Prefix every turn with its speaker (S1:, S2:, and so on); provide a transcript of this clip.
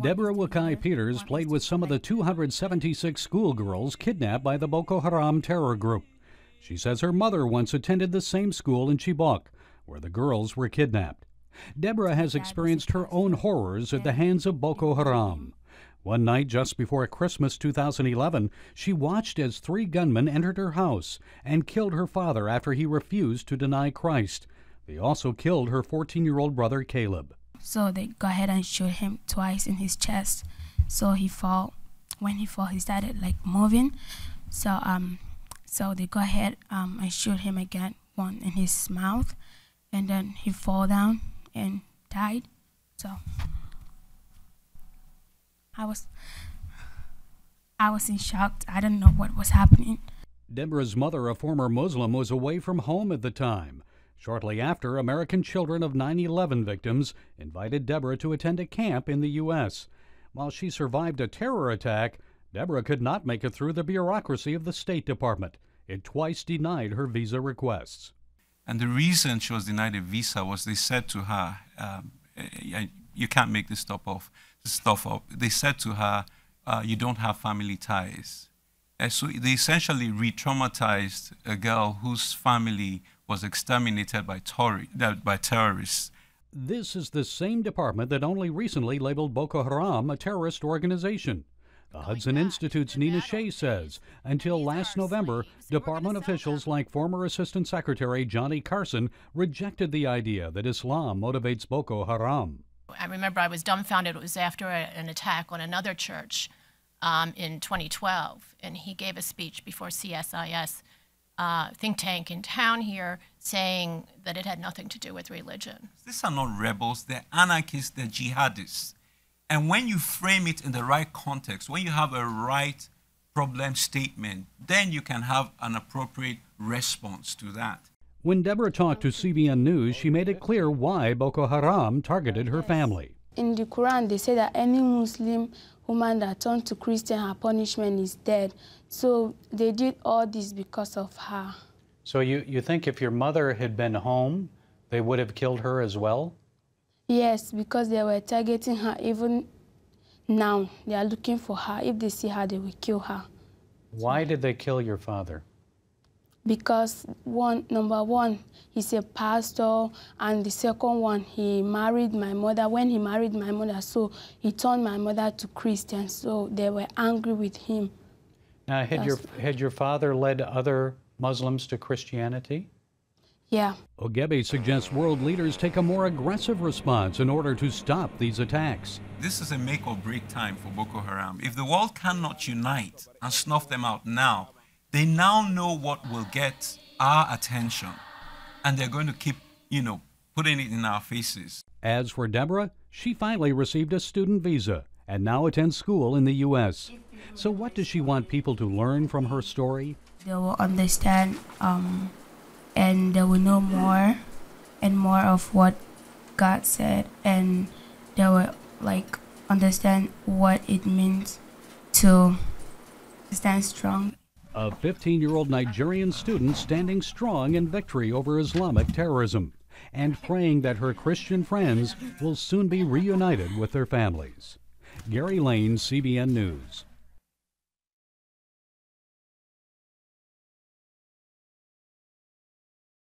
S1: Deborah Wakai Peters played with some of the 276 schoolgirls kidnapped by the Boko Haram terror group. She says her mother once attended the same school in Chibok, where the girls were kidnapped. Deborah has experienced her own horrors at the hands of Boko Haram. One night just before Christmas 2011, she watched as 3 gunmen entered her house and killed her father after he refused to deny Christ. They also killed her 14-year-old brother Caleb.
S2: So they go ahead and shoot him twice in his chest. So he fall. When he fall, he started like moving. So they go ahead and shoot him again, one in his mouth, and then he fall down and died. So I was in shock. I didn't know what was happening.
S1: Deborah's mother, a former Muslim, was away from home at the time. Shortly after, American children of 9/11 victims invited Deborah to attend a camp in the U.S. While she survived a terror attack, Deborah could not make it through the bureaucracy of the State Department. It twice denied her visa requests.
S3: And the reason she was denied a visa was they said to her, you can't make this stuff up. They said to her, you don't have family ties. And so they essentially re-traumatized a girl whose family was exterminated by terrorists.
S1: This is the same department that only recently labeled Boko Haram a terrorist organization. The Hudson Institute's Nina Shea says until last November, department officials like former Assistant Secretary Johnny Carson rejected the idea that Islam motivates Boko Haram.
S4: I remember I was dumbfounded. It was after an attack on another church in 2012, and he gave a speech before CSIS think tank in town here saying that it had nothing to do with religion.
S3: These are not rebels, they're anarchists, they're jihadists. And when you frame it in the right context, when you have a right problem statement, then you can have an appropriate response to that.
S1: When Deborah talked to CBN News, she made it clear why Boko Haram targeted her family.
S2: In the Quran, they say that any Muslim woman that turned to Christian, her punishment is death. So they did all this because of her.
S1: So you think if your mother had been home, they would have killed her as well?
S2: Yes, because they were targeting her. Even now, they are looking for her. If they see her, they will kill her.
S1: Why did they kill your father?
S2: Because number one, he's a pastor, and the second one, he married my mother. When he married my mother, so he turned my mother to Christian, so they were angry with him.
S1: Now, had your father led other Muslims to Christianity?
S2: Yeah.
S1: Ogebe suggests world leaders take a more aggressive response in order to stop these attacks.
S3: This is a make or break time for Boko Haram. If the world cannot unite and snuff them out now, they now know what will get our attention, and they're going to keep, putting it in our faces.
S1: As for Deborah, she finally received a student visa and now attends school in the U.S. So what does she want people to learn from her story?
S2: They will understand and they will know more and more of what God said, and they will understand what it means to stand strong.
S1: A 15-year-old Nigerian student standing strong in victory over Islamic terrorism and praying that her Christian friends will soon be reunited with their families. Gary Lane, CBN News.